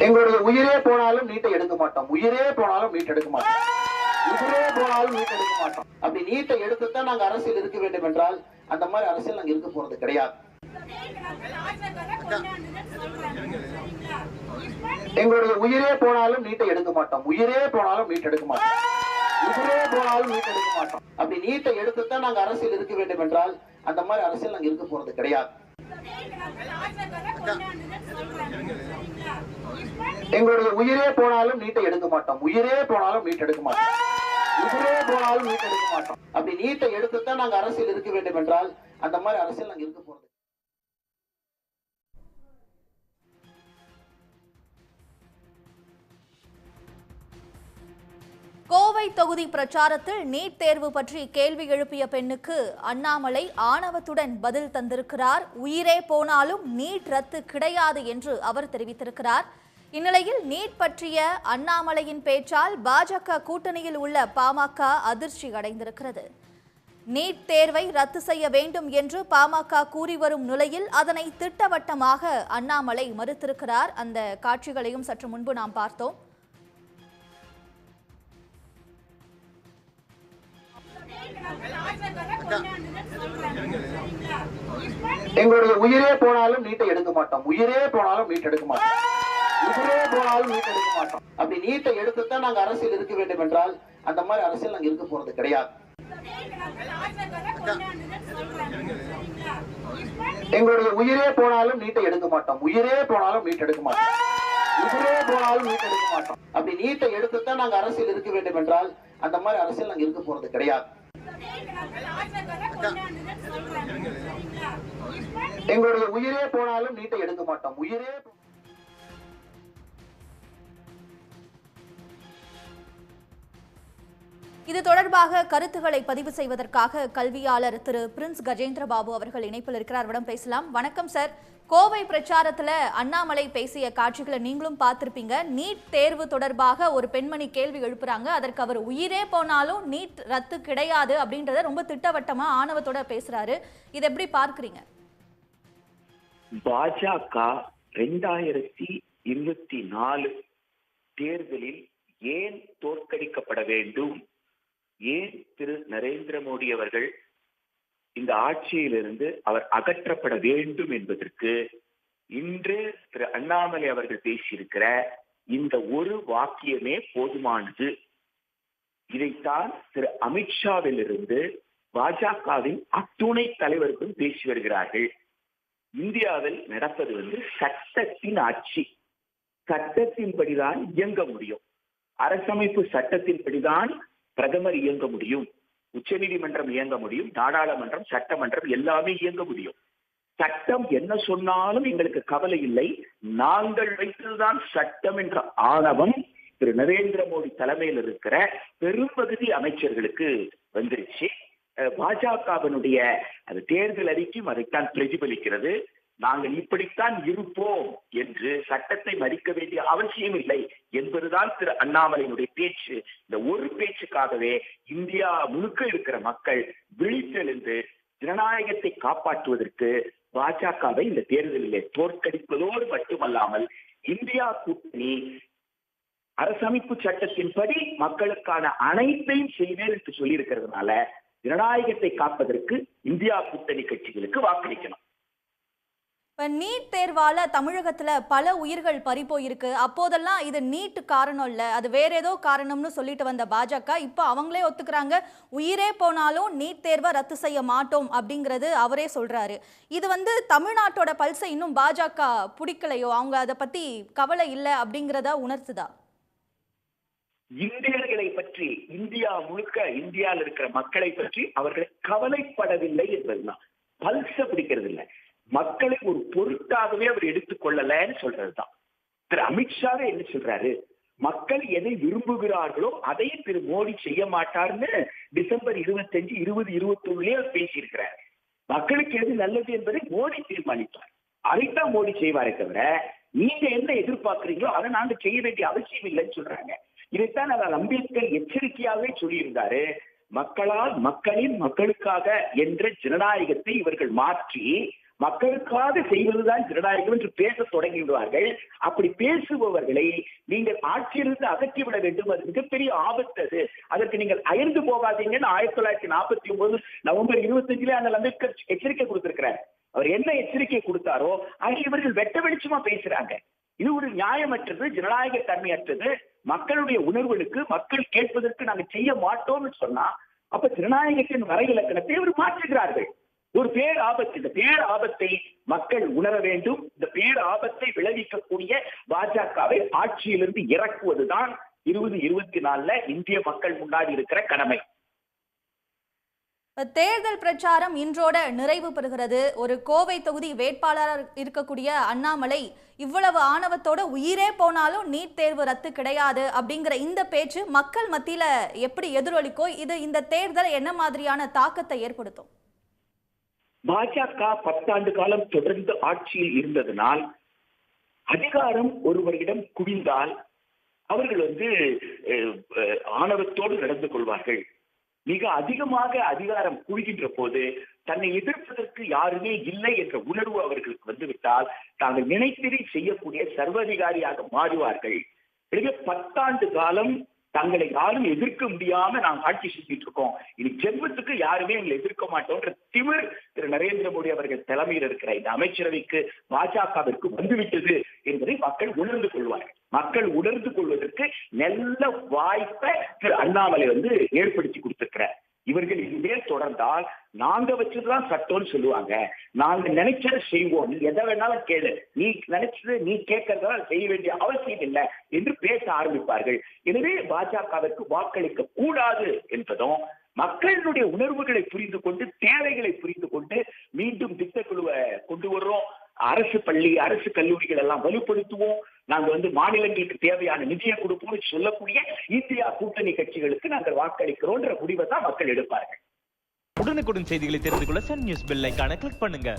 எங்களுடைய உயிரே போனாலும் நீட்டை எடுக்க மாட்டோம். உயிரே போனாலும் நீட் எடுக்க மாட்டோம். உயிரே போனாலும் நீட் எடுக்க மாட்டோம். அப்படி நீட்டை எடுத்துத்தான் நாங்க அரசியல் இருக்க வேண்டும் என்றால் அந்த மாதிரி அரசியல் நாங்க இருக்க போறது கிடையாது. எங்களுடைய உயிரே போனாலும் நீட்டை எடுக்க மாட்டோம். உயிரே போனாலும் நீட் எடுக்க மாட்டோம். உயிரே போனாலும் நீட் எடுக்க மாட்டோம். அப்படி நீட்டை எடுத்துத்தான் நாங்க அரசியல் இருக்க வேண்டும் என்றால் அந்த மாதிரி அரசியல் நாங்க இருக்க போறது கிடையாது. எங்களுடைய உயிரே போனாலும் நீட்டை எடுக்க மாட்டோம். உயிரே போனாலும் நீட் எடுக்க மாட்டோம். உயிரே போனாலும் நீட் எடுக்க மாட்டோம். அப்படி நீட்டை எடுத்துத்தான் நாங்க அரசியல் இருக்க வேண்டும் என்றால் அந்த மாதிரி அரசியல் நாங்க இருக்க போறது. கோவை தொகுதி பிரச்சாரத்தில் நீட் தேர்வு பற்றி கேள்வி எழுப்பிய பெண்ணுக்கு அண்ணாமலை ஆணவத்துடன் பதில் தந்திருக்கிறார். உயிரே போனாலும் நீட் ரத்து கிடையாது என்று அவர் தெரிவித்திருக்கிறார். இந்நிலையில் நீட் பற்றிய அண்ணாமலையின் பேச்சால் பாஜக கூட்டணியில் உள்ள பாமக அதிர்ச்சி அடைந்திருக்கிறது. நீட் தேர்வை ரத்து செய்ய வேண்டும் என்று பாமக கூறி வரும் நிலையில் அதனை திட்டவட்டமாக அண்ணாமலை மறுத்திருக்கிறார். அந்த காட்சிகளையும் சற்று முன்பு நாம் பார்த்தோம். எங்களுடைய உயிரே போனாலும் நீட்டை எடுக்க மாட்டோம். உயிரே போனாலும் நீட் எடுக்க மாட்டோம். உயிரே போனாலும் நீட் எடுக்க மாட்டோம். அப்படி நீட்டை எடுத்துத்தான் நாங்க அரசியல் இருக்க வேண்டும் என்றால் அந்த மாதிரி அரசியல் நாங்க இருக்க போறது கிடையாது. எங்களுடைய உயிரே போனாலும் நீட்டை எடுக்க மாட்டோம். உயிரே போனாலும் நீட் எடுக்க மாட்டோம். உயிரே போனாலும் நீட் எடுக்க மாட்டோம். அப்படி நீட்டை எடுத்துத்தான் நாங்க அரசியல் இருக்க வேண்டும் என்றால் அந்த மாதிரி அரசியல் நாங்க இருக்க போறது கிடையாது. எங்களுடைய உயிரே போனாலும் நீட்டை எடுக்க மாட்டோம். உயிரே இது தொடர்பாக கருத்துக்களை பதிவு செய்வதற்காக கல்வியாளர் திரு பிரின்ஸ் கஜேந்திரபாபு அவர்கள் இணைப்பில் இருக்கிறார். அவரிடம் பேசலாம். வணக்கம் சார். கோவை பிரச்சாரத்துல அண்ணாமலை பேசிய காட்சிகளை நீங்களும் பார்த்திருப்பீங்க. நீட் தேர்வு தொடர்பாக ஒரு பெண்மணி கேள்வி எழுப்புறாங்க. அதற்கு அவர் உயிரே போனாலும் நீட் ரத்து கிடையாது அப்படின்றத ரொம்ப திட்டவட்டமா ஆணவத்தோட பேசுறாரு. இதை எப்படி பார்க்கிறீங்க? பாஜக 2024 தேர்தலில் ஏன் தோற்கடிக்கப்பட வேண்டும், ஏன் திரு நரேந்திர மோடி அவர்கள் இந்த ஆட்சியிலிருந்து அவர் அகற்றப்பட வேண்டும் என்பதற்கு இன்று திரு அண்ணாமலை அவர்கள் பேசியிருக்கிற இந்த ஒரு வாக்கியமே போதுமானது. இதைத்தான் திரு அமித்ஷாவிலிருந்து பாஜகவின் அத்துணை தலைவருக்கும் பேசி வருகிறார்கள். இந்தியாவில் நடப்பது சட்டத்தின் ஆட்சி. சட்டத்தின்படிதான் இயங்க முடியும். அரசமைப்பு சட்டத்தின்படிதான் பிரதமர் இயங்க முடியும், உச்சநீதிமன்றம் இயங்க முடியும், நாடாளுமன்றம், சட்டமன்றம் எல்லாமே இயங்க முடியும். சட்டம் என்ன சொன்னாலும் எங்களுக்கு கவலை இல்லை, நாங்கள் வைத்ததுதான் சட்டம் என்ற ஆணவம் திரு நரேந்திர மோடி தலைமையில் இருக்கிற பெரும்பகுதி அமைச்சர்களுக்கு வந்துருச்சு. பாஜகவினுடைய அது தேர்தல் அறிக்கையும் அதைத்தான் பிரதிபலிக்கிறது. நாங்கள் இப்படித்தான் இருப்போம் என்று சட்டத்தை மதிக்க வேண்டிய அவசியம் இல்லை என்பதுதான் திரு அண்ணாமலையினுடைய பேச்சு. இந்த ஒரு பேச்சுக்காகவே இந்தியா முழுக்க இருக்கிற மக்கள் விழித்தெழுந்து ஜனநாயகத்தை காப்பாற்றுவதற்கு பாஜகவை இந்த தேர்தலிலே தோற்கடிப்பதோடு மட்டுமல்லாமல் இந்தியா கூட்டணி அரசமைப்பு சட்டத்தின்படி மக்களுக்கான அனைத்தையும் செய்வேன் என்று சொல்லி இருக்கிறதுனால ஜனநாயகத்தை காப்பதற்கு இந்தியா கூட்டணி கட்சிகளுக்கு வாக்களிக்கணும். இப்ப நீட் தேர்வால தமிழகத்துல பல உயிர்கள் பறிபோயிருக்கு. அப்போதெல்லாம் இது நீட் காரணம் இல்ல, அது வேற ஏதோ காரணம்னு சொல்லிட்டு வந்த பாஜக இப்ப அவங்களே ஒத்துக்கிறாங்க, உயிரே போனாலும் நீட் தேர்வை ரத்து செய்ய மாட்டோம் அப்படிங்கிறது அவரே சொல்றாரு. இது தமிழ்நாட்டோட பல்சை இன்னும் பாஜக பிடிக்கலையோ, அவங்க அதை பத்தி கவலை இல்லை அப்படிங்கிறத உணர்த்துதா? இந்தியர்களை பற்றி, இந்தியா முழுக்க இந்தியாவில் இருக்கிற மக்களை பற்றி அவர்கள் கவலைப்படவில்லை என்பதுதான். பல்ச பிடிக்கிறது இல்லை, மக்களை ஒரு பொருட்டாகவே அவர் எடுத்துக் கொள்ளலன்னு சொல்றதுதான். திரு அமித்ஷாவே என்ன சொல்றாரு, மக்கள் எதை விரும்புகிறார்களோ அதை திரு மோடி செய்ய மாட்டார்னு டிசம்பர் 25, 2021 பேசியிருக்கிறார். மக்களுக்கு எது நல்லது என்பதை மோடி தீர்மானிப்பார், அதைத்தான் மோடி செய்வாரே தவிர நீங்க என்ன எதிர்பார்க்கிறீங்களோ அதை நாங்க செய்ய வேண்டிய அவசியம் இல்லைன்னு சொல்றாங்க. இதைத்தான் அவர் அம்பேத்கர் எச்சரிக்கையாகவே சொல்லியிருந்தாரு. மக்களால் மக்களின் மக்களுக்காக என்ற ஜனநாயகத்தை இவர்கள் மாற்றி மக்களுக்காக செய்வதுதான் ஜனநாயகம் என்று பேச தொடங்கிவிடுவார்கள். அப்படி பேசுபவர்களை நீங்கள் ஆட்சியிலிருந்து அகற்றிவிட வேண்டும். அது மிகப்பெரிய ஆபத்து. அது அதற்கு நீங்கள் அயர்ந்து போகாதீங்கன்னு 1949 நவம்பர் 25 அண்ணல் அம்பேத்கர் எச்சரிக்கை கொடுத்திருக்கிறார். அவர் என்ன எச்சரிக்கை கொடுத்தாரோ அதை இவர்கள் வெட்ட வெளிச்சமா பேசுறாங்க. இது ஒரு நியாயமற்றது, ஜனநாயக தன்மையற்றது. மக்களுடைய உணர்வுகளுக்கு மக்கள் கேட்பதற்கு நாங்கள் செய்ய மாட்டோம்னு சொன்னா அப்ப ஜனநாயகத்தின் வரை இலக்கணத்தை அவர் மாற்றுகிறார்கள். ஒரு பேர் ஆபத்து. இந்த பேர் ஆபத்தை மக்கள் உணர வேண்டும். இந்த பேர் ஆபத்தை விளைவிக்கக்கூடிய பாஜகவை ஆட்சியிலிருந்து இறக்குவதுதான் 2024 இந்திய மக்கள் முன்னாடி இருக்கிற கடமை. தேர்தல் பிரச்சாரம் இன்றோட நிறைவு பெறுகிறது. ஒரு கோவை தொகுதி வேட்பாளராக இருக்கக்கூடிய அண்ணாமலை இவ்வளவு ஆணவத்தோட உயிரே போனாலும் நீட் தேர்வு ரத்து கிடையாது அப்படிங்கிற இந்த பேச்சு மக்கள் மத்தியில எப்படி எதிரொலிக்கோ, இது இந்த தேர்தல் என்ன மாதிரியான தாக்கத்தை ஏற்படுத்தும்? பாஜக 10 ஆண்டு காலம் தொடர்ந்து ஆட்சியில் இருந்ததனால் அதிகாரம் ஒருவரிடம் குவிந்தால் அவர்கள் ஆணவத்தோடு நடந்து கொள்வார்கள். மிக அதிகமாக அதிகாரம் குவிகின்ற போது தன்னை எதிர்ப்பதற்கு யாருமே இல்லை என்ற உணர்வு அவர்களுக்கு வந்துவிட்டால் தாங்கள் நினைத்ததை செய்யக்கூடிய சர்வாதிகாரியாக மாறுவார்கள். எனவே 10 ஆண்டு காலம் தங்களை யாரும் எதிர்க்க முடியாம நாங்கள் ஆட்சி செஞ்சிட்டு இருக்கோம், இனி ஜென்மத்துக்கு யாருமே எங்களை எதிர்க்க மாட்டோம்ன்ற திமிர் திரு நரேந்திர மோடி அவர்கள் தலைமையில் இருக்கிற இந்த அமைச்சரவைக்கு பாஜகவிற்கு வந்துவிட்டது என்பதை மக்கள் உணர்ந்து கொள்வார்கள். மக்கள் உணர்ந்து கொள்வதற்கு நல்ல வாய்ப்பை திரு அண்ணாமலை ஏற்படுத்தி கொடுத்திருக்கிறார். இவர்கள் இதே தொடர்ந்தால் நாங்க வச்சதுதான் சட்டம்னு சொல்லுவாங்க. நாங்க நினைச்சதை செய்வோம், நீ எதை வேணாலும் கேளு, நீ நினைச்சது நீ கேட்கறதால செய்ய வேண்டிய அவசியம் இல்லை என்று பேச ஆரம்பிப்பார்கள். எனவே பாஜகவிற்கு வாக்களிக்க கூடாது என்பதும் மக்களுடைய உணர்வுகளை புரிந்து கொண்டு தேவைகளை புரிந்து கொண்டு மீண்டும் திட்டக்குழுவை கொண்டு வர்றோம், அரசு பள்ளி அரசு கல்லூரிகள் எல்லாம் வலுப்படுத்துவோம், நாங்க மாநிலங்களுக்கு தேவையான நிதியை கொடுப்போம்னு சொல்லக்கூடிய இந்தியா கூட்டணி கட்சிகளுக்கு நாங்கள் வாக்களிக்கிறோம் முடிவை தான் மக்கள் எடுப்பார்கள். உடனுக்குடன் செய்திகளை தெரிந்து கொள்ள சன் நியூஸ் பெல் ஐகானை கிளிக் பண்ணுங்க.